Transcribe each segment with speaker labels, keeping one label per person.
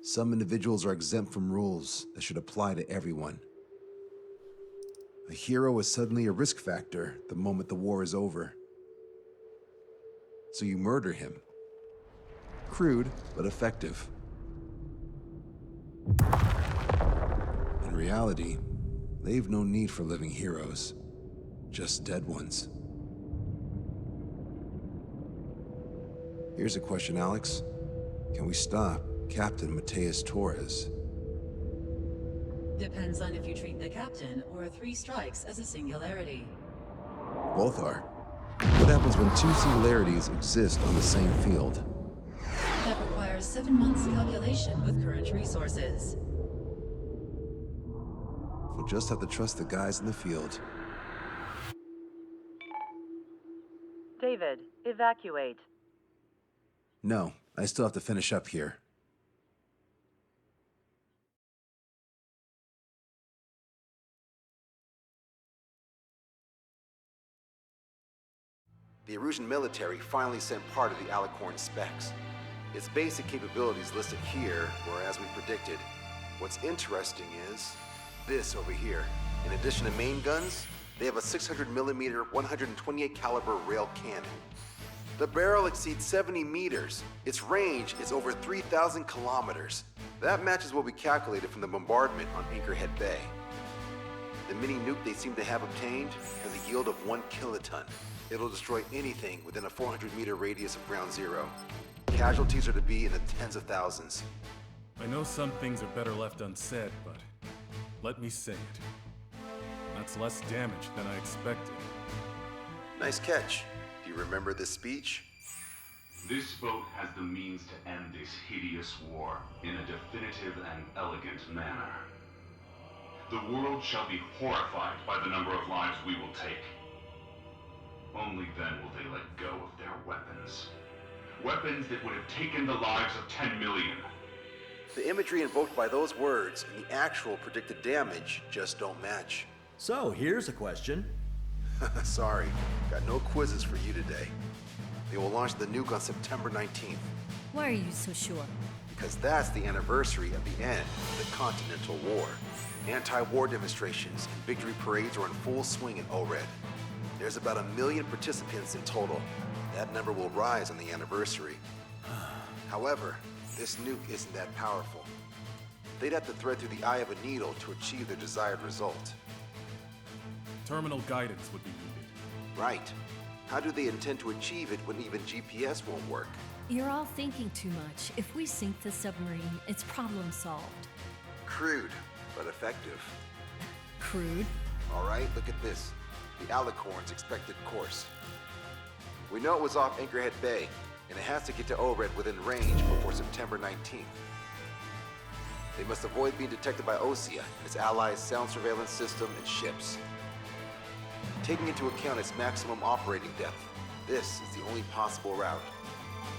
Speaker 1: Some individuals are exempt from rules that should apply to everyone. A hero is suddenly a risk factor the moment the war is over. So you murder him. Crude, but effective. In reality, they've no need for living heroes, just dead ones. Here's a question, Alex. Can we stop Captain Mateus Torres?
Speaker 2: Depends on if you treat the captain or 3 strikes as a singularity.
Speaker 1: Both are. What happens when 2 singularities exist on the same field?
Speaker 2: That requires 7 months calculation with current resources.
Speaker 1: We'll just have to trust the guys in the field.
Speaker 3: David, evacuate.
Speaker 1: No, I still have to finish up here. The Erusian military finally sent part of the Alicorn specs. Its basic capabilities listed here were as we predicted. What's interesting is this over here. In addition to main guns, they have a 600mm 128 caliber rail cannon. The barrel exceeds 70 meters. Its range is over 3,000 kilometers. That matches what we calculated from the bombardment on Anchorhead Bay. The mini nuke they seem to have obtained has a yield of 1 kiloton. It'll destroy anything within a 400-meter radius of ground zero. Casualties are to be in the tens of thousands.
Speaker 4: I know some things are better left unsaid, but let me say it. That's less damage than I expected.
Speaker 1: Nice catch. Do you remember this speech?
Speaker 5: This boat has the means to end this hideous war in a definitive and elegant manner. The world shall be horrified by the number of lives we will take. Only then will they let go of their weapons. Weapons that would have taken the lives of 10 million.
Speaker 1: The imagery invoked by those words and the actual predicted damage just don't match.
Speaker 6: So, here's a question.
Speaker 1: Sorry, got no quizzes for you today. They will launch the nuke on September 19th.
Speaker 7: Why are you so sure?
Speaker 1: Because that's the anniversary of the end of the Continental War. Anti-war demonstrations and victory parades are in full swing in ORED. There's about 1 million participants in total. That number will rise on the anniversary. However, this nuke isn't that powerful. They'd have to thread through the eye of a needle to achieve their desired result.
Speaker 4: Terminal guidance would be needed.
Speaker 1: Right. How do they intend to achieve it when even GPS won't work?
Speaker 7: You're all thinking too much. If we sink the submarine, it's problem solved.
Speaker 1: Crude, but effective.
Speaker 7: Crude?
Speaker 1: All right, look at this. The Alicorn's expected course. We know it was off Anchorhead Bay, and it has to get to ORED within range before September 19th. They must avoid being detected by Osea and its allies' sound surveillance system and ships. Taking into account its maximum operating depth, this is the only possible route.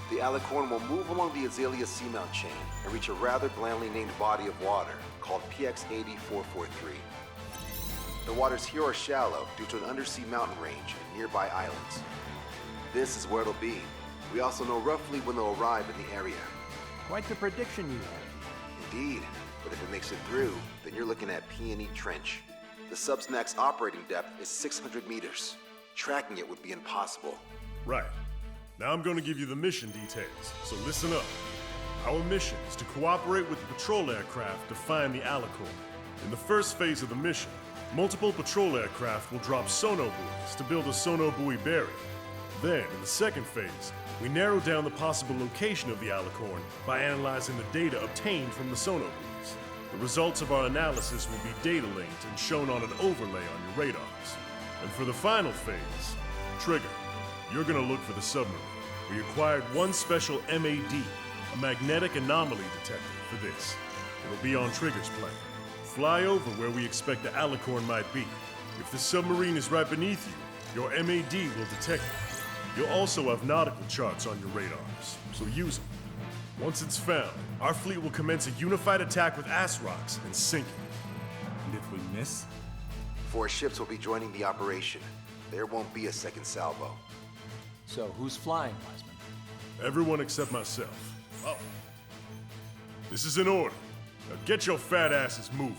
Speaker 1: The Alicorn will move along the Azalea Seamount chain and reach a rather blandly named body of water called PX-80443. The waters here are shallow due to an undersea mountain range and nearby islands. This is where it'll be. We also know roughly when they'll arrive in the area.
Speaker 6: Quite the prediction you have.
Speaker 1: Indeed, but if it makes it through, then you're looking at P&E Trench. The sub's max operating depth is 600 meters. Tracking it would be impossible.
Speaker 8: Right. Now I'm going to give you the mission details, so listen up. Our mission is to cooperate with the patrol aircraft to find the Alicorn. In the first phase of the mission, multiple patrol aircraft will drop sono buoys to build a sono buoy barrier. Then, in the second phase, we narrow down the possible location of the Alicorn by analyzing the data obtained from the sono buoys. The results of our analysis will be data linked and shown on an overlay on your radars. And for the final phase, Trigger, you're gonna look for the submarine. We acquired one special MAD, a magnetic anomaly detector, for this. It'll be on Trigger's plane. Fly over where we expect the Alicorn might be. If the submarine is right beneath you, your MAD will detect it. You'll also have nautical charts on your radars, so use them. Once it's found, our fleet will commence a unified attack with ass rocks and sink it.
Speaker 4: And if we miss?
Speaker 1: 4 ships will be joining the operation. There won't be a second salvo.
Speaker 6: So, who's flying, Wiseman?
Speaker 8: Everyone except myself.
Speaker 6: Oh.
Speaker 8: This is an order. Now get your fat asses moving.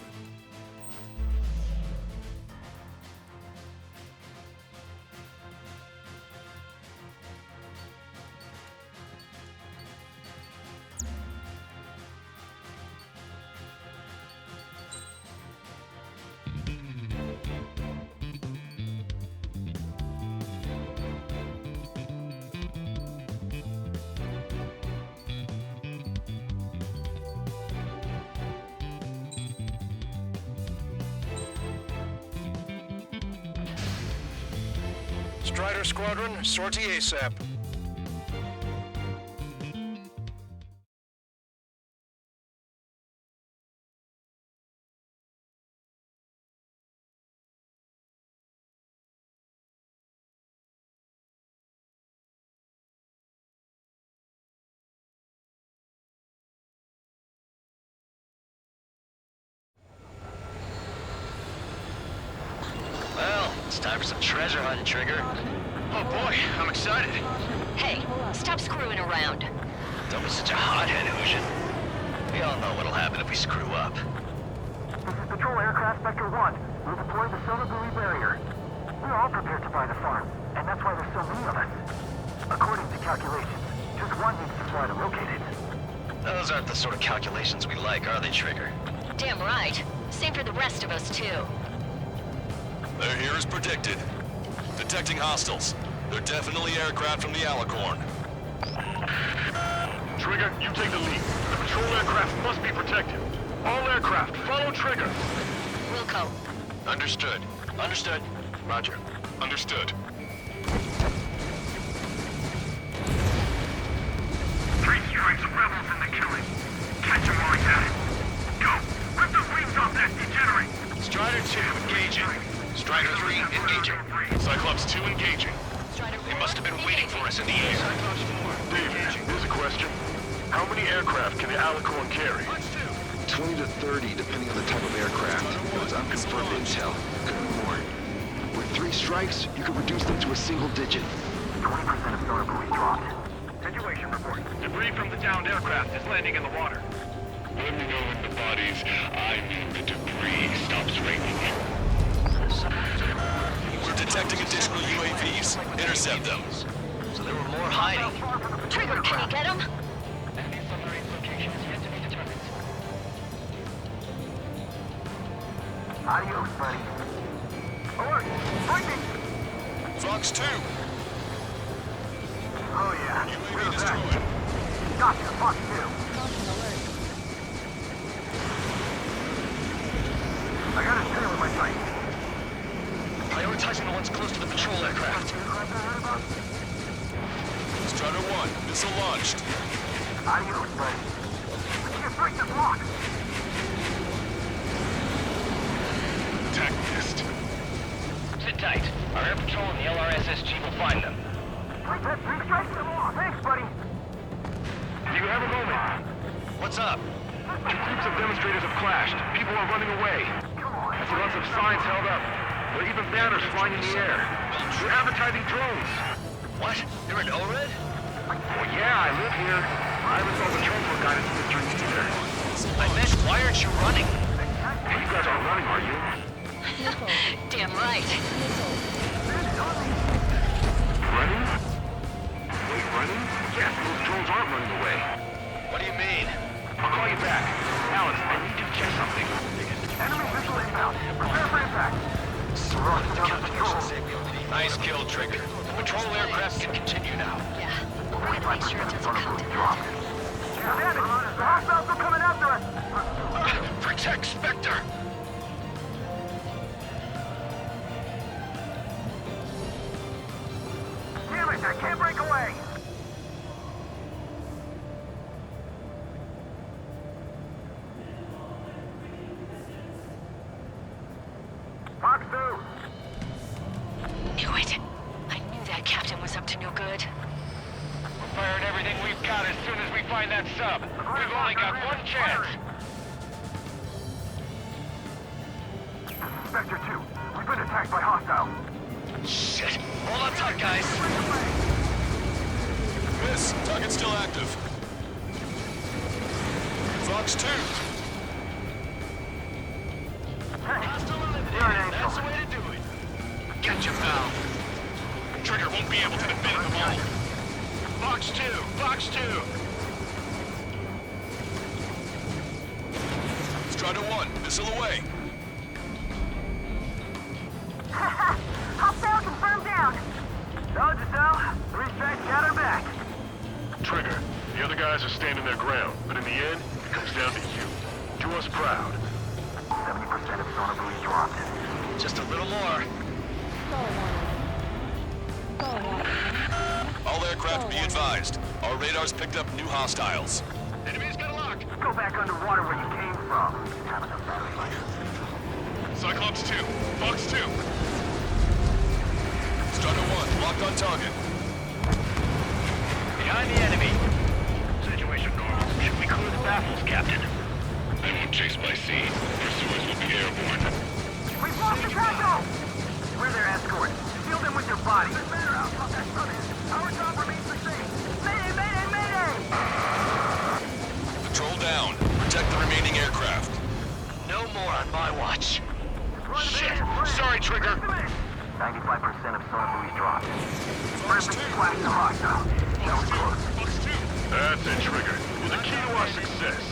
Speaker 9: Strider Squadron, sortie ASAP.
Speaker 10: Well, it's time for some treasure hunting, Trigger.
Speaker 9: Oh boy, I'm excited.
Speaker 7: Hey, stop screwing around.
Speaker 10: Don't be such a hothead, Ocean. We all know what'll happen if we screw up.
Speaker 11: This is Patrol Aircraft Spectre 1. We'll deploy the solar buoy barrier. We're all prepared to buy the farm, and that's why there's so many of us. According to calculations, just one needs to fly to locate it.
Speaker 10: Those aren't the sort of calculations we like, are they, Trigger?
Speaker 7: Damn right. Same for the rest of us, too.
Speaker 12: They're here as predicted. Detecting hostiles. They're definitely aircraft from the Alicorn.
Speaker 8: Trigger, you take the lead. The patrol aircraft must be protected. All aircraft, follow Trigger.
Speaker 7: Wilco.
Speaker 10: Understood. Understood.
Speaker 8: Roger. Understood.
Speaker 11: Three strikes, rebels in the killing. Catch them while I got it. Go! Rip the wings off that degenerate!
Speaker 9: Strider 2, engaging. Strider 3, engaging.
Speaker 8: Cyclops 2 engaging.
Speaker 9: They must have been waiting for us in the air.
Speaker 8: Dave, here's a question. How many aircraft can the Alicorn carry?
Speaker 1: 20 to 30, depending on the type of aircraft. That's unconfirmed intel. Could be more. With 3 strikes, you could reduce them to a single digit.
Speaker 11: 20% of solar buoys dropped. Situation report.
Speaker 9: Debris from the downed aircraft is landing in the water.
Speaker 5: Let me know when the bodies, I mean the debris, stops raining.
Speaker 12: We're detecting additional UAVs. Intercept them.
Speaker 10: So there were more hiding.
Speaker 7: Trigger, can you get him?
Speaker 11: Enemy submarine location is yet to be determined. Adios, buddy. Alert! Lightning!
Speaker 12: Fox 2.
Speaker 11: Oh yeah.
Speaker 12: UAV destroyed.
Speaker 11: Gotcha, Fox 2. I got his tail in my sight.
Speaker 10: Prioritizing the ones close to the patrol aircraft.
Speaker 12: Strider 1, missile launched.
Speaker 11: Adios, buddy. We need to break the block.
Speaker 8: Attack missed.
Speaker 9: Sit tight. Our air patrol and the LRSSG will find them.
Speaker 11: Break that 3 strikes them off. Thanks, buddy.
Speaker 8: Do you have a moment?
Speaker 10: What's up?
Speaker 8: 2 groups of demonstrators have clashed. People are running away.
Speaker 11: Come on.
Speaker 8: I see lots of signs held up. There are even banners flying in the air. They're advertising drones.
Speaker 10: What? You're an ORED?
Speaker 8: Well, yeah, I live here. I haven't saw the transport guidance in the streets either.
Speaker 10: I meant, why aren't you running?
Speaker 8: Hey, you guys aren't running, are you?
Speaker 7: Damn right.
Speaker 8: Running? Wait, running? Yes, those drones aren't running away.
Speaker 10: What do you mean?
Speaker 8: I'll call you back. Alex, I need you to check something.
Speaker 11: Enemy missile inbound. Prepare for impact.
Speaker 10: Nice kill, Trigger. The patrol aircraft can continue now.
Speaker 7: Yeah, we're gonna make sure it doesn't come to that.
Speaker 11: Damn it! The hostiles are coming after us!
Speaker 10: Protect Spectre!
Speaker 11: Damn it! I can't break away! Fox 2!
Speaker 7: Knew it. I knew that captain was up to no good.
Speaker 9: We're firing everything we've got as soon as we find that sub. We've only got one chance.
Speaker 11: Spectre 2, we've been attacked by hostiles.
Speaker 10: Shit! Hold on tight, guys.
Speaker 12: Miss, target's still active. Fox 2!
Speaker 9: Hostile eliminated. That's the way to do it. Get you, pal. Trigger won't be able to defend them all. Fox 2! Fox 2!
Speaker 12: Strider 1, missile away.
Speaker 11: Hostile confirmed down. Dodge us out. 3 strikes got her back.
Speaker 8: Trigger, the other guys are standing their ground, but in the end, it comes down to you. Do us proud.
Speaker 11: 70% of sonar buoys dropped.
Speaker 9: Just a little more.
Speaker 12: All aircraft be advised. Our radars picked up new hostiles.
Speaker 9: Enemy's got a lock.
Speaker 11: Go back underwater where you came from. Have enough battery life.
Speaker 8: Cyclops 2, Fox 2.
Speaker 12: Strider 1, locked on target.
Speaker 9: Behind the enemy. Situation normal. Should we clear the baffles, Captain?
Speaker 5: They won't chase by sea. Pursuers will be airborne.
Speaker 11: We've lost the tackle! We're their escort. Shield them with your body. Doesn't matter how tough that sun is. Our job remains the same. Mayday, mayday, mayday!
Speaker 12: Patrol down. Protect the remaining aircraft.
Speaker 9: No more on my watch. Shit! Sorry, Trigger.
Speaker 11: 95% of sonar buoys dropped.
Speaker 12: Fox 2.
Speaker 11: Flash the hostile. That was close.
Speaker 8: Fox 2. That's it, Trigger. You're the key to our success.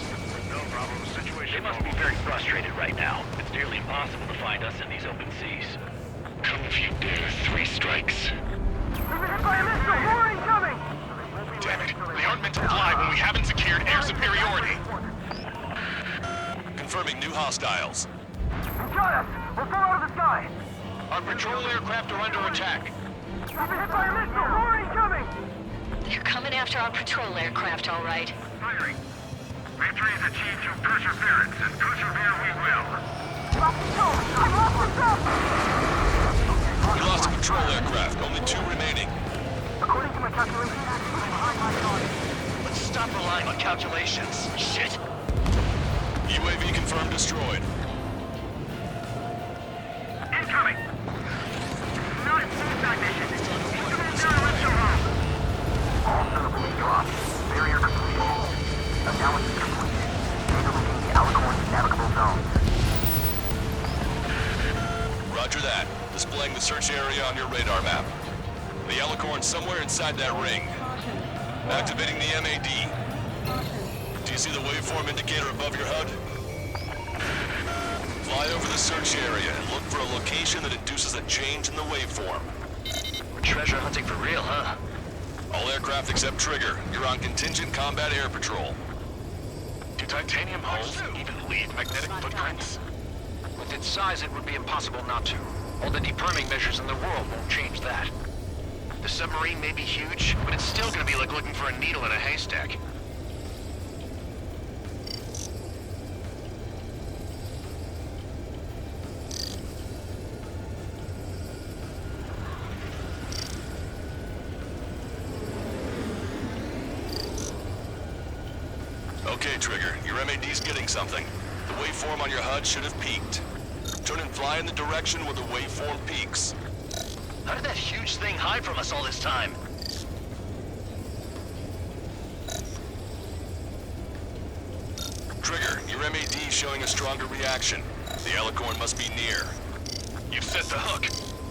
Speaker 9: No problem. Situation. They must be very frustrated right now. It's nearly impossible to find us in these open seas.
Speaker 5: Come if you dare. 3 strikes.
Speaker 11: We've been hit by a missile! More incoming!
Speaker 5: Damn it. They aren't meant to fly when we haven't secured air superiority.
Speaker 12: Confirming new hostiles.
Speaker 11: They got us! We'll fall out of the sky!
Speaker 9: Our patrol aircraft are under attack.
Speaker 11: We've been hit by a missile! More incoming!
Speaker 7: They're coming after our patrol aircraft, all right.
Speaker 11: Firing. Victory is achieved through perseverance, and persevere we will. Lost control! I lost control!
Speaker 12: We lost a patrol aircraft. Only 2 remaining.
Speaker 11: According to my calculations, we're behind my target.
Speaker 9: Let's stop relying on calculations. Shit.
Speaker 12: UAV confirmed destroyed.
Speaker 11: Incoming! Not suicide mission. Incoming down left home. All sonar buoys dropped. Barrier completed. Analysis complete. Overlooking the Alicorn's navigable zones.
Speaker 12: Roger that. Displaying the search area on your radar map. The Alicorn's somewhere inside that ring. Activating the MAD. Do you see the waveform indicator above your HUD? Fly over the search area and look for a location that induces a change in the waveform.
Speaker 9: We're treasure hunting for real, huh?
Speaker 12: All aircraft except Trigger. You're on contingent combat air patrol.
Speaker 9: Do titanium hulls even leave magnetic footprints? With its size, it would be impossible not to. All the deperming measures in the world won't change that. The submarine may be huge, but it's still gonna be like looking for a needle in a haystack.
Speaker 12: Okay, Trigger. Your MAD's getting something. The waveform on your HUD should have peaked. Turn and fly in the direction where the waveform peaks.
Speaker 9: How did that huge thing hide from us all this time?
Speaker 12: Trigger, your MAD's showing a stronger reaction. The Alicorn must be near.
Speaker 9: You've set the hook.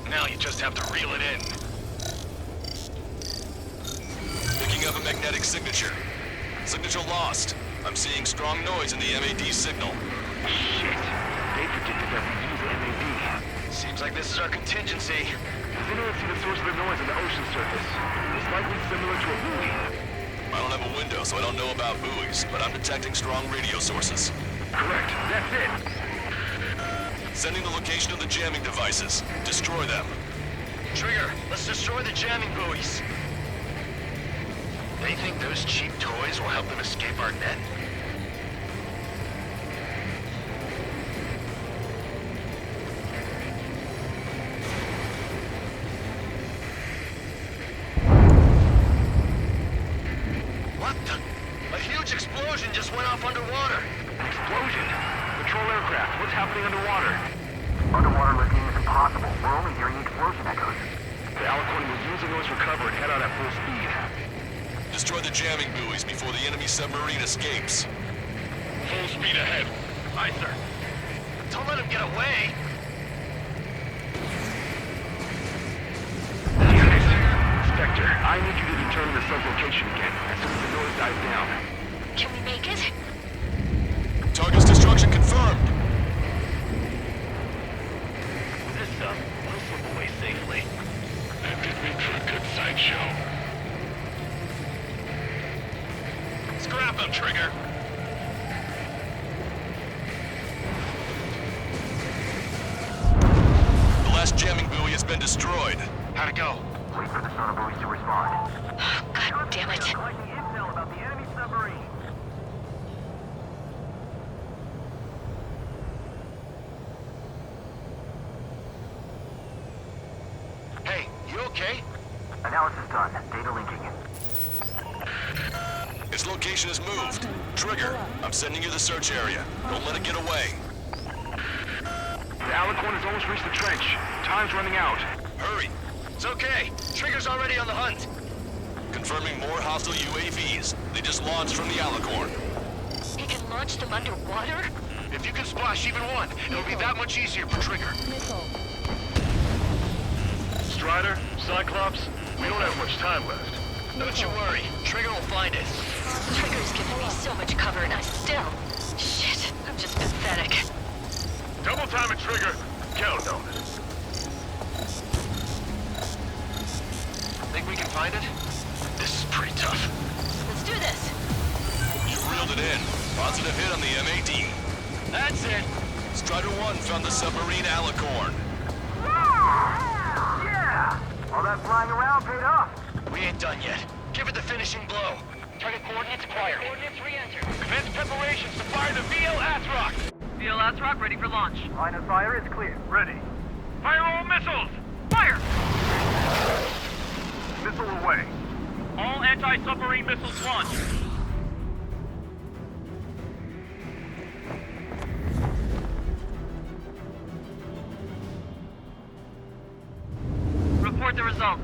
Speaker 9: Now you just have to reel it in.
Speaker 12: Picking up a magnetic signature. Signature lost. I'm seeing strong noise in the MAD signal.
Speaker 9: Shit. They predicted that we'd use MAD. Seems like this is our contingency.
Speaker 8: Does anyone see the source of the noise on the ocean surface? It's likely similar to a buoy.
Speaker 12: I don't have a window, so I don't know about buoys, but I'm detecting strong radio sources.
Speaker 8: Correct. That's it.
Speaker 12: Sending the location of the jamming devices. Destroy them.
Speaker 9: Trigger, let's destroy the jamming buoys. They think those cheap toys will help them escape our net? What the? A huge explosion just went off underwater.
Speaker 8: An explosion? Patrol aircraft, what's happening underwater?
Speaker 11: Underwater listening is impossible. We're only hearing explosion echoes.
Speaker 8: The Alicorn will use the noise recover and head out at full speed.
Speaker 12: Destroy the jamming buoys before the enemy submarine escapes. Full speed ahead.
Speaker 9: Aye, sir. Don't let him get away.
Speaker 11: Spectre, I need you to determine the sublocation again as soon as the noise dies down.
Speaker 7: Can we make it?
Speaker 12: Target's destruction confirmed.
Speaker 9: This we'll slip away safely.
Speaker 12: That did make for a good sideshow.
Speaker 9: Scrap him, Trigger.
Speaker 12: The last jamming buoy has been destroyed.
Speaker 9: How'd it go?
Speaker 11: Wait for the sonar buoys to respond.
Speaker 7: God damn it.
Speaker 11: Collecting intel about the enemy submarine.
Speaker 9: Hey, you okay?
Speaker 11: Analysis done. Data linking.
Speaker 12: Its location is moved. Trigger, I'm sending you the search area. Don't let it get away.
Speaker 11: The Alicorn has almost reached the trench. Time's running out.
Speaker 12: Hurry.
Speaker 9: It's okay. Trigger's already on the hunt.
Speaker 12: Confirming more hostile UAVs. They just launched from the Alicorn.
Speaker 7: He can launch them underwater?
Speaker 9: If you can splash even one, it'll be that much easier for Trigger.
Speaker 8: Strider, Cyclops, we don't have much time left.
Speaker 9: Don't you worry. Trigger will find it.
Speaker 7: Trigger's given me so much cover and I still... Shit, I'm just pathetic.
Speaker 8: Double time it, Trigger. Count on it.
Speaker 9: Think we can find it? This is pretty tough.
Speaker 7: Let's do this.
Speaker 12: You reeled it in. Positive hit on the MAD.
Speaker 9: That's it.
Speaker 12: Strider 1 found the submarine Alicorn.
Speaker 11: Yeah! All that flying around paid off.
Speaker 9: We ain't done yet. Give it the finishing blow. Target coordinates acquired. Coordinates re-entered. Commence preparations to fire the VL Atrox.
Speaker 3: VL Atrox ready for launch.
Speaker 11: Line of fire is clear. Ready.
Speaker 3: Fire all missiles! Fire!
Speaker 11: Missile away.
Speaker 3: All anti-submarine missiles launched. Report the results.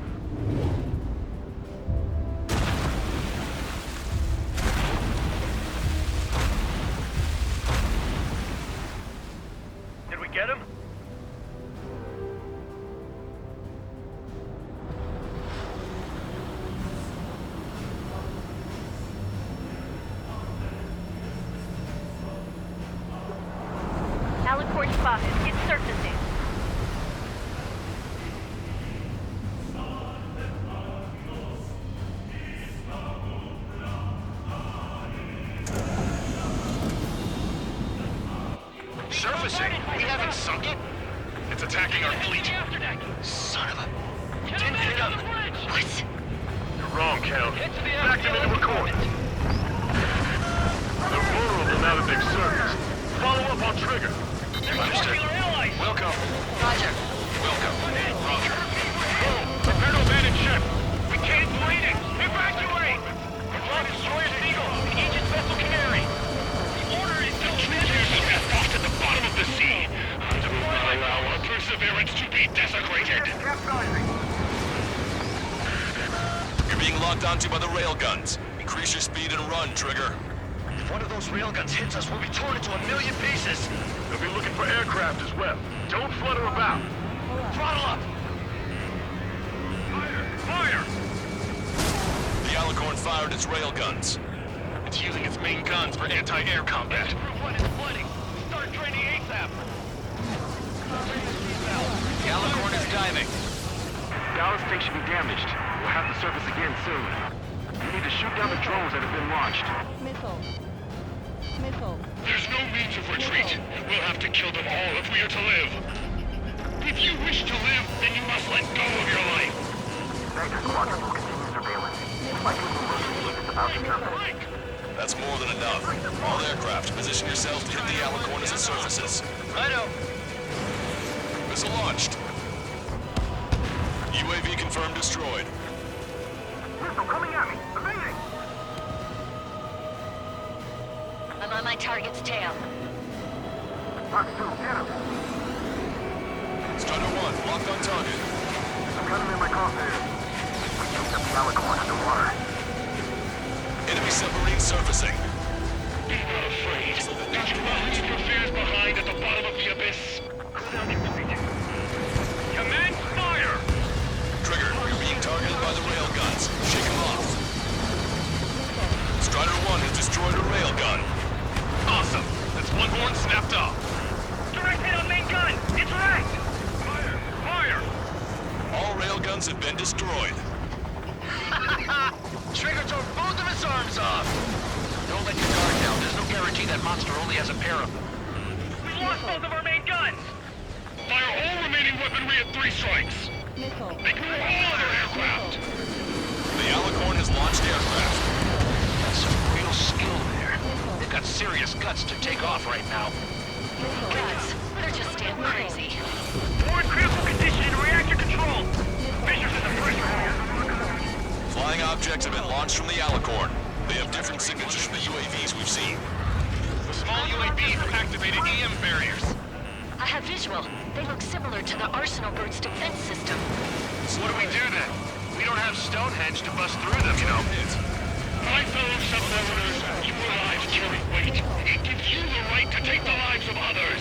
Speaker 11: Did we get him?
Speaker 7: Alicorn spotted. It's surfacing.
Speaker 9: Surfacing? We haven't sunk it?
Speaker 12: It's attacking our fleet.
Speaker 9: Son of a... We didn't hit him.
Speaker 7: What?
Speaker 8: You're wrong, Count. Back them into a corner. They're vulnerable now that they've surfaced. Follow up on Trigger.
Speaker 9: Understood. Welcome.
Speaker 7: Roger.
Speaker 9: Welcome. Roger.
Speaker 8: Boom! Prepare to abandon ship.
Speaker 9: We can't wait it. Evacuate! Confirm destroyers and Eagle. And Aegis vessel Canary. The order is to
Speaker 12: Off to the bottom of the sea. I do not allow our perseverance to be desecrated. You're being locked onto by the railguns. Increase your speed and run, Trigger.
Speaker 9: If one of those railguns hits us, we'll be torn into a million pieces.
Speaker 8: They'll be looking for aircraft as well. Don't flutter about.
Speaker 9: Throttle up!
Speaker 8: Fire!
Speaker 12: The Alicorn fired its railguns.
Speaker 9: It's using its main guns for anti-air combat. Group 1 is flooding. Start training ASAP. The Alicorn is diving.
Speaker 11: Ballast tank should be damaged. We'll have to surface again soon. We need to shoot down the drones that have been launched.
Speaker 12: There's no means of retreat. We'll have to kill them all if we are to live. If you wish to live, then you must let go of your life.
Speaker 11: Vector Squadron will continue surveillance. Likely will locate if it's about to surface.
Speaker 12: That's more than enough. All aircraft, position yourselves to hit the Alicorn as it surfaces.
Speaker 9: Righto.
Speaker 12: Missile launched. UAV confirmed destroyed.
Speaker 11: Missile coming at me! Evading!
Speaker 7: I'm on my target's tail.
Speaker 11: Fox 2, get him!
Speaker 12: Strider 1, locked on target.
Speaker 11: I've got him in my crosshairs. We chased up the Alicorn underwater.
Speaker 12: Enemy submarine surfacing. Be not afraid. guns have been destroyed.
Speaker 9: Trigger tore both of his arms off! Don't let your guard down. There's no guarantee that monster only has a pair of them.
Speaker 3: We lost both of our main guns!
Speaker 12: Fire all remaining weaponry at 3 strikes. Ignore all other aircraft. The Alicorn has launched aircraft.
Speaker 9: That's some real skill there. They've got serious guts to take off right now.
Speaker 7: Guts. They're just damn crazy.
Speaker 3: We're in critical condition in reactor control! Fissures in the pressure area!
Speaker 12: Flying objects have been launched from the Alicorn. They have different signatures from the UAVs we've seen.
Speaker 9: The small UAVs have activated EM barriers.
Speaker 7: I have visual. They look similar to the Arsenal Bird's defense system.
Speaker 9: So what do we do then? We don't have Stonehenge to bust through them, you know.
Speaker 12: My fellow submariners, your lives carry weight. It gives you the right to take the lives of others.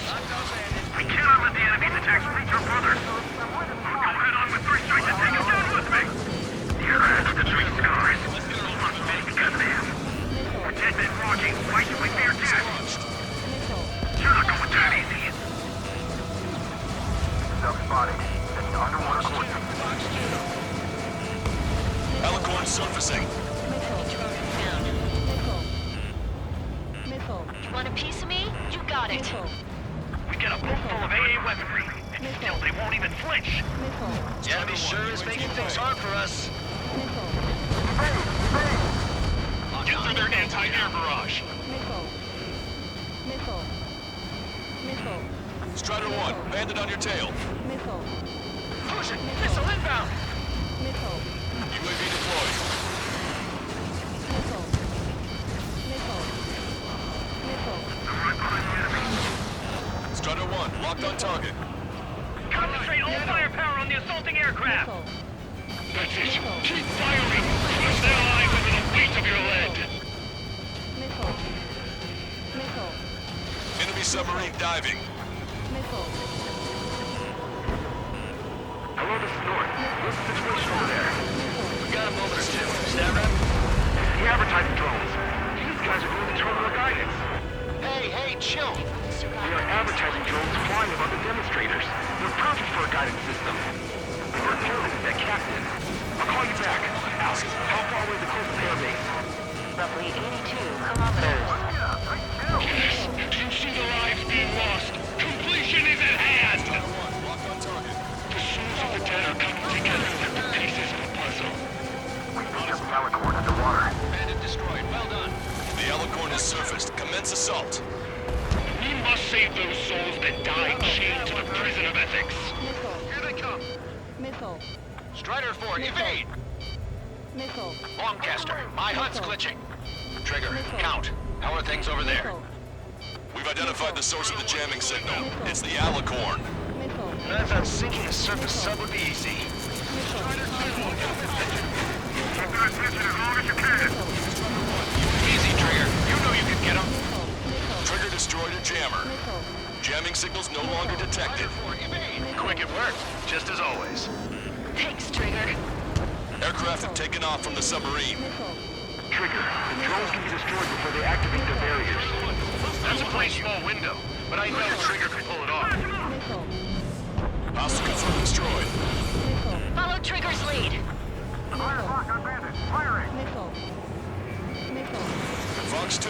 Speaker 3: We cannot let the enemy's attacks reach our brothers! Go head on with 3 strikes and take him down with me! You're gonna the 3 scars! I'm big because of him! We're dead men walking, why should we fear death? You're not going that easy!
Speaker 11: Self-spotted. That's the underwater coordinates.
Speaker 12: Alicorn surfacing.
Speaker 7: You want a piece of me? You got it.
Speaker 3: We get a boat full of AA weaponry, and still they won't even flinch!
Speaker 9: The enemy sure is making things hard for us.
Speaker 12: Get through their anti-air barrage. Strider 1, bandit on your tail.
Speaker 9: Push it! Missile inbound!
Speaker 12: UAV deployed. Strider 1, locked on target.
Speaker 3: Concentrate all firepower on the assaulting aircraft!
Speaker 12: That's it. Keep firing. Crush their lives under the weight of your lead. Enemy submarine diving.
Speaker 11: Hello, this is North. What's the situation over there?
Speaker 9: We got a moment or two. Stat rep?
Speaker 11: The advertising drones. These guys are doing the terminal guidance.
Speaker 9: Hey, chill.
Speaker 11: They are advertising drones flying above the demonstrators. They're perfect for a guidance system. They were killed with that captain. I'll call you back. Alex, how far away is the closest airbase?
Speaker 7: Roughly 82 kilometers.
Speaker 12: Yes, you see the lives being lost. Completion is at hand. Locked on target. The souls of the dead are coming together like the pieces of a puzzle.
Speaker 11: We need the Alicorn underwater.
Speaker 9: Bandit destroyed. Well done.
Speaker 12: The Alicorn has surfaced. Commence assault. We must save those souls that died chained to the prison of ethics.
Speaker 9: Here they come. Strider 4, evade! Longcaster, my HUD's glitching. Trigger, count. How are things over there?
Speaker 12: We've identified the source of the jamming signal. It's the Alicorn.
Speaker 9: I thought sinking a surface sub would be easy.
Speaker 3: Keep their attention as long as you can!
Speaker 9: Easy, Trigger. You know you can get them.
Speaker 12: Trigger destroyed a jammer. Jamming signals no longer detected.
Speaker 9: Quick at work, just as always.
Speaker 7: Thanks, Trigger.
Speaker 12: Aircraft have taken off from the submarine.
Speaker 11: Trigger, the drones can be destroyed before they activate their barriers.
Speaker 9: That's a pretty small window, but I know Trigger can pull it off.
Speaker 12: Hostile confirmed destroyed.
Speaker 7: Follow Trigger's lead.
Speaker 11: Fire lock on bandit. Firing.
Speaker 12: Fox 2.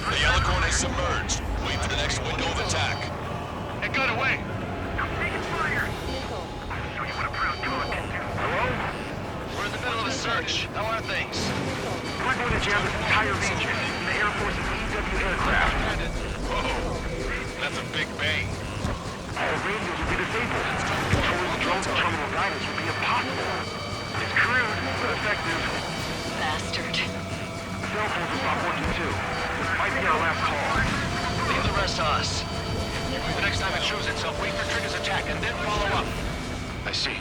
Speaker 12: The Alicorn is submerged. Wait for the next window of attack.
Speaker 9: It got away.
Speaker 3: Taking fire! I'll show you what a proud dog can do.
Speaker 9: Hello? We're in the middle of a search. How are things?
Speaker 11: We're going to jam this entire region in the Air Force's EW aircraft.
Speaker 9: Whoa. That's a big bang.
Speaker 11: All radios will be disabled. Controlling the drones and terminal guidance will be impossible. It's crude, but effective.
Speaker 7: Bastard.
Speaker 11: Cell phones will stop working too. This might be our last call.
Speaker 9: Leave the rest to us. The next time it shows itself, wait for Trigger's attack and then follow up. I see.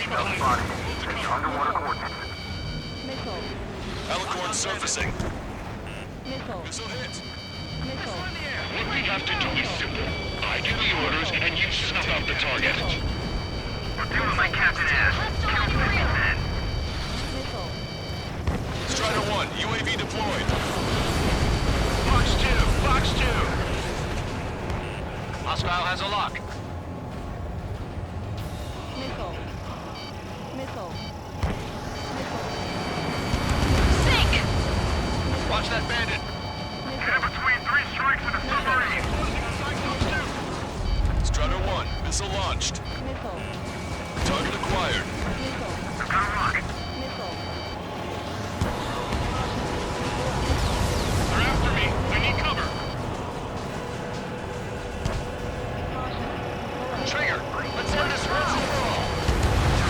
Speaker 11: Self-spotted. Take underwater coordinates.
Speaker 12: Alicorn surfacing. Missile hit.
Speaker 3: What we have to do is simple. I give the orders and you snuff out the target. We're doing my captain ass. Count missile men.
Speaker 12: Strider 1, UAV deployed.
Speaker 9: Fox 2! Fox 2! Hostile has a lock.
Speaker 13: Missile. Missile.
Speaker 9: Sink! Watch that bandit.
Speaker 3: Get between 3 strikes and a submarine.
Speaker 12: Strider 1, missile launched.
Speaker 13: Missile.
Speaker 12: Target acquired.
Speaker 13: Missile.
Speaker 3: I've got a lock.
Speaker 13: Missile.
Speaker 3: They're after me. I need cover.
Speaker 9: Trigger, let's end this once and for all.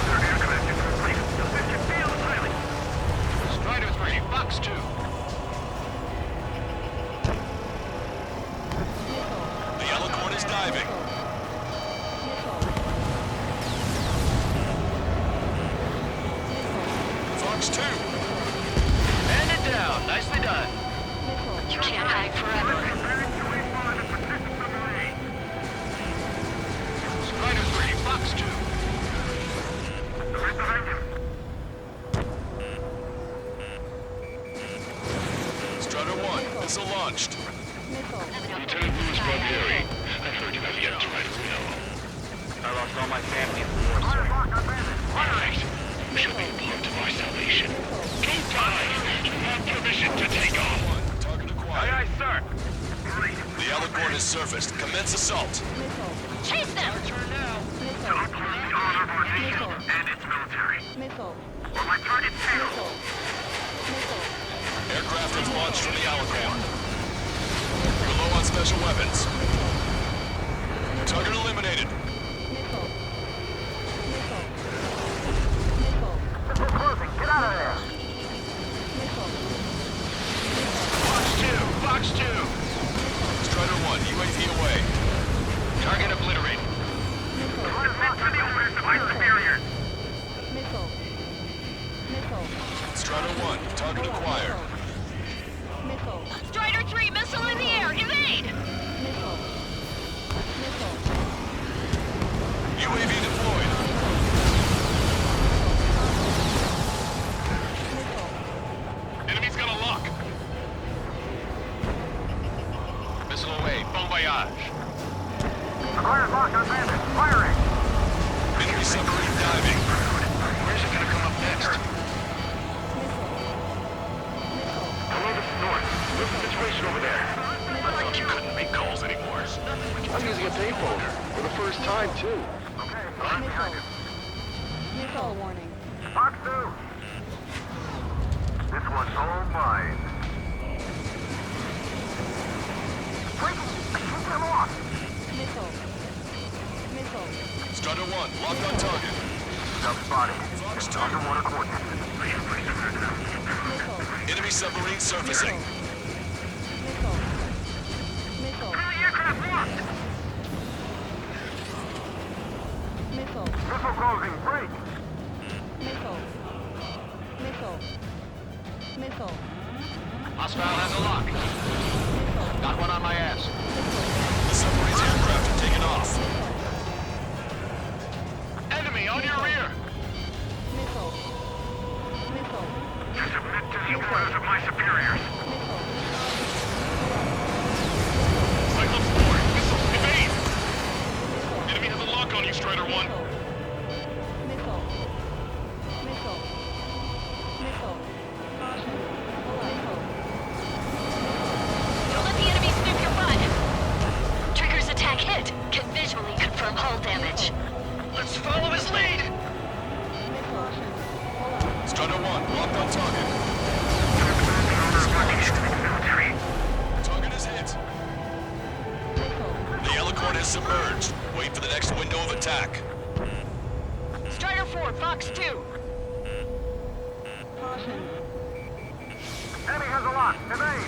Speaker 3: Their aircraft is complete. The mission failed highly.
Speaker 9: Strider 3, Fox 2.
Speaker 12: The Alicorn is diving. Fox 2.
Speaker 9: And it down. Nicely done.
Speaker 7: You can't hide forever.
Speaker 9: Strider 3, Fox 2.
Speaker 3: Right behind him.
Speaker 12: Strider 1, missile launched.
Speaker 3: Lieutenant Louis Barbieri, I heard you have yet to write a will. I lost all my family in the war, sir. All right. She'll be part of our salvation. Don't die! You have permission to take off!
Speaker 12: Target acquired.
Speaker 3: Aye, aye, sir.
Speaker 12: The Alicorn has surfaced. Commence assault.
Speaker 7: Chase them!
Speaker 3: Don't lose honor of our nation and its military.
Speaker 13: Missile.
Speaker 3: Or my target fails.
Speaker 13: Missile.
Speaker 12: Aircraft is launched from the Alicorn. We're low on special weapons. Target eliminated.
Speaker 13: Missile. Missile. Missile.
Speaker 11: Missile closing. Get out of there.
Speaker 13: Missile.
Speaker 9: Fox 2, Fox 2.
Speaker 12: Strider 1, UAV away.
Speaker 9: Target obliterated.
Speaker 3: Submit to the orders of my superiors.
Speaker 13: Missile. Missile.
Speaker 12: Strider 1, target acquired.
Speaker 13: Missile.
Speaker 7: Strider 3, missile in the air! Evade!
Speaker 13: Missile. Missile.
Speaker 12: UAV deployed.
Speaker 3: Enemy's got a lock.
Speaker 9: Missile away. Bon voyage.
Speaker 11: Fire's locked on bandit. Firing.
Speaker 12: Enemy submarine diving.
Speaker 9: Where's it gonna come up next?
Speaker 3: Hello, this is North. What's the situation over there?
Speaker 9: I thought you couldn't make calls anymore.
Speaker 3: I'm using a payphone. For the first time, too.
Speaker 11: Okay, I'm behind him.
Speaker 13: Missile warning.
Speaker 11: Fox 2. This one's all mine. Wait! I can't get him off!
Speaker 13: Missile. Missile.
Speaker 12: Strider 1, locked on target.
Speaker 11: Self-spotted.
Speaker 12: Fox 2.
Speaker 11: Underwater coordinates.
Speaker 13: Missile.
Speaker 12: Enemy submarine surfacing.
Speaker 13: Missile. Missile.
Speaker 3: Enemy aircraft locked!
Speaker 13: Missile.
Speaker 11: Missile closing. Break!
Speaker 13: Missile. Missile. Missile.
Speaker 9: Hostile has a lock.
Speaker 13: Missile.
Speaker 9: Got one on my ass.
Speaker 12: The submarine's aircraft have taken off.
Speaker 9: Enemy on your rear.
Speaker 13: Missile. Missile.
Speaker 3: Submit to the orders of my superiors.
Speaker 13: Missile.
Speaker 3: Cyclops 4, missile, evade! Enemy has a lock on you, Strider 1.
Speaker 13: Missile. Missile. Missile. Missile. Caution. Missile.
Speaker 7: Don't let the enemy snoop your butt! Trigger's attack hit. Can visually confirm hull damage.
Speaker 9: Let's follow his lead.
Speaker 13: Missile.
Speaker 12: Strider 1, locked on target.
Speaker 3: Military.
Speaker 12: Target is hit.
Speaker 13: Missile.
Speaker 12: The Alicorn is submerged. Wait for the next window of attack.
Speaker 7: Strider 4, Fox 2.
Speaker 13: Caution.
Speaker 11: Enemy has a lock. Evade!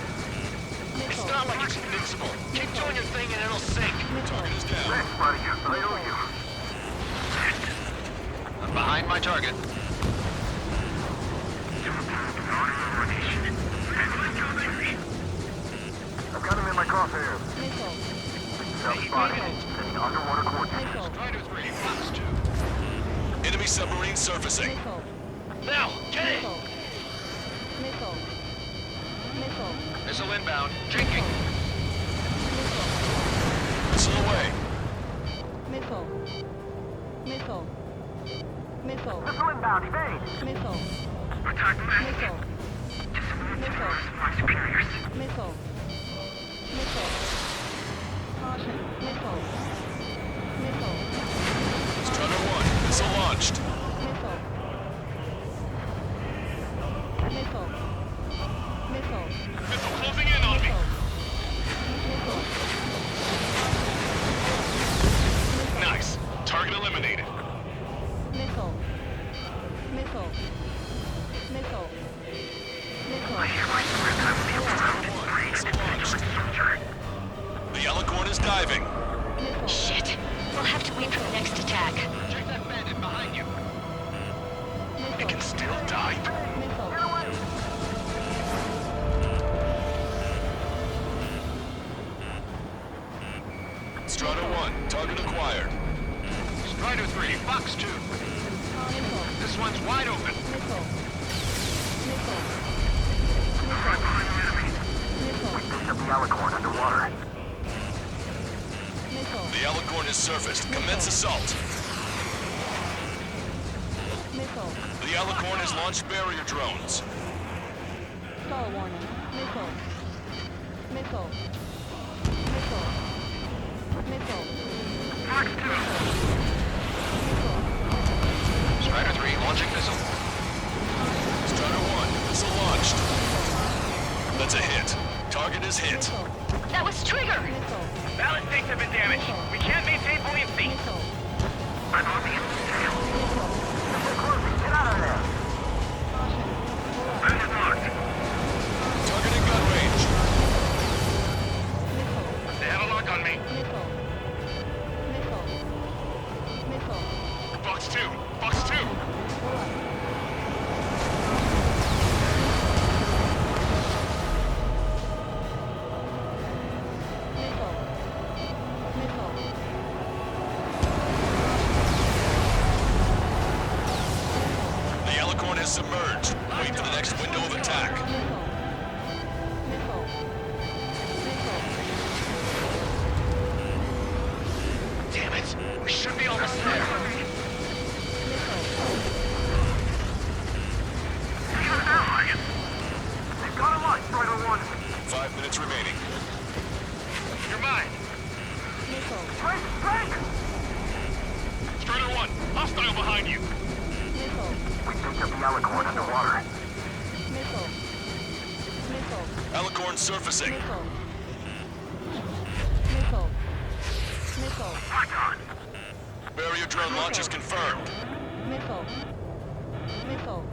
Speaker 9: It's not like it's invincible. Keep doing your thing and it'll sink.
Speaker 12: Target is down.
Speaker 11: Thanks, buddy. I owe you.
Speaker 9: I'm behind my target.
Speaker 11: I've got him in my crosshairs.
Speaker 13: Missile.
Speaker 11: Self-spotted. Sending underwater coordinates.
Speaker 13: Missile.
Speaker 9: Strider 3, Fox 2.
Speaker 12: Enemy submarine surfacing.
Speaker 13: Missile.
Speaker 9: Now, get it!
Speaker 13: Missile. Missile. Missile.
Speaker 9: Missile inbound. Drinking.
Speaker 13: Missile.
Speaker 12: Missile away.
Speaker 13: Missile. Missile.
Speaker 11: Missile inbound, evade!
Speaker 13: Missile.
Speaker 3: Attack left.
Speaker 13: Missile. Missile.
Speaker 3: My superiors.
Speaker 13: Missile. Missile. Caution. Missile. Missile.
Speaker 12: Strider 1, missile launched.
Speaker 13: Missile. Missile. Missile.
Speaker 3: Missile closing in on me.
Speaker 13: Missile.
Speaker 3: Nice. Target eliminated.
Speaker 13: Missile. Missile. Missile. Missile.
Speaker 12: The Alicorn is diving.
Speaker 7: Shit. We'll have to wait for the next attack.
Speaker 9: Check that bandit behind you.
Speaker 3: It can still dive.
Speaker 12: Strider 1, target acquired.
Speaker 9: Strider 3, Fox 2. This one's wide open.
Speaker 11: Picked up the Alicorn underwater.
Speaker 12: The Alicorn has surfaced. Commence assault. The Alicorn has launched barrier drones.
Speaker 13: Stall warning. Missile. Missile. Missile. Missile.
Speaker 3: Fox 2.
Speaker 9: Strider 3, launching missile.
Speaker 12: Strider 1, missile launched. That's a hit. Target is hit.
Speaker 7: That was Trigger!
Speaker 3: Ballast tanks have been damaged. We can't maintain buoyancy. I'm on the sail.
Speaker 11: Get out of there!
Speaker 3: I'm locked.
Speaker 12: Targeting gun range.
Speaker 3: They have a lock on me. Fox 2. Fox 2.
Speaker 12: The Alicorn has submerged. Wait for the next window of attack.
Speaker 3: Damn it. We should be almost there.
Speaker 11: They've got him on, Strider 1.
Speaker 12: 5 minutes remaining.
Speaker 3: You're mine.
Speaker 11: Strike! Strike!
Speaker 3: Strider 1. Hostile behind you.
Speaker 11: We picked up the Alicorn underwater.
Speaker 12: Alicorn surfacing.
Speaker 3: Lock on.
Speaker 12: Barrier drone launch is confirmed.
Speaker 13: Missile. Missile.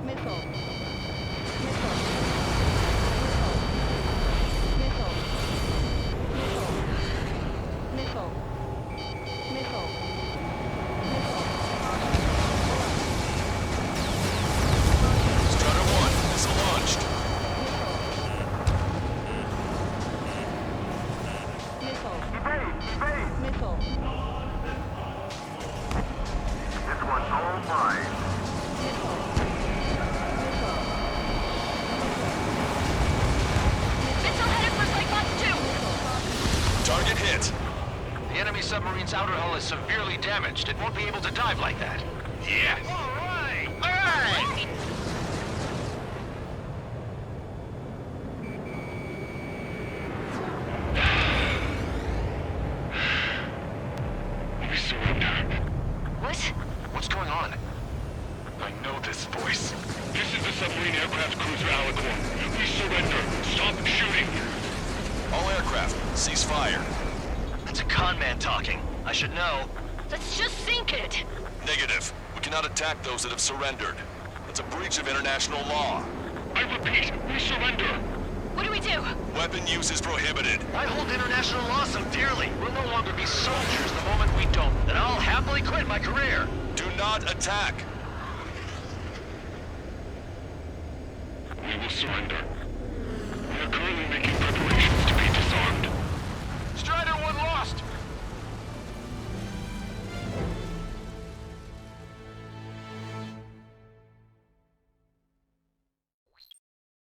Speaker 13: Missile. Missile. Missile. Missile. Missile. Missile.
Speaker 12: Strider 1, missile launched.
Speaker 11: Evade! Evade!
Speaker 13: Missile.
Speaker 11: This one's all mine.
Speaker 7: Missile headed for Cyclops 2!
Speaker 12: Target hit.
Speaker 9: The enemy submarine's outer hull is severely damaged. It won't be able to dive like that.
Speaker 3: Yes. All right. We surrender.
Speaker 7: What?
Speaker 9: What's going on?
Speaker 3: I know this voice. This is the submarine aircraft cruiser Alicorn. We surrender. Stop shooting.
Speaker 12: All aircraft, cease fire.
Speaker 10: That's a con man talking. I should know.
Speaker 7: Let's just sink it!
Speaker 12: Negative. We cannot attack those that have surrendered. That's a breach of international law.
Speaker 3: I repeat, we surrender.
Speaker 7: What do we do?
Speaker 12: Weapon use is prohibited.
Speaker 9: I hold international law so dearly. We'll no longer be soldiers the moment we don't. Then I'll happily quit my career.
Speaker 12: Do not attack.
Speaker 3: We will surrender.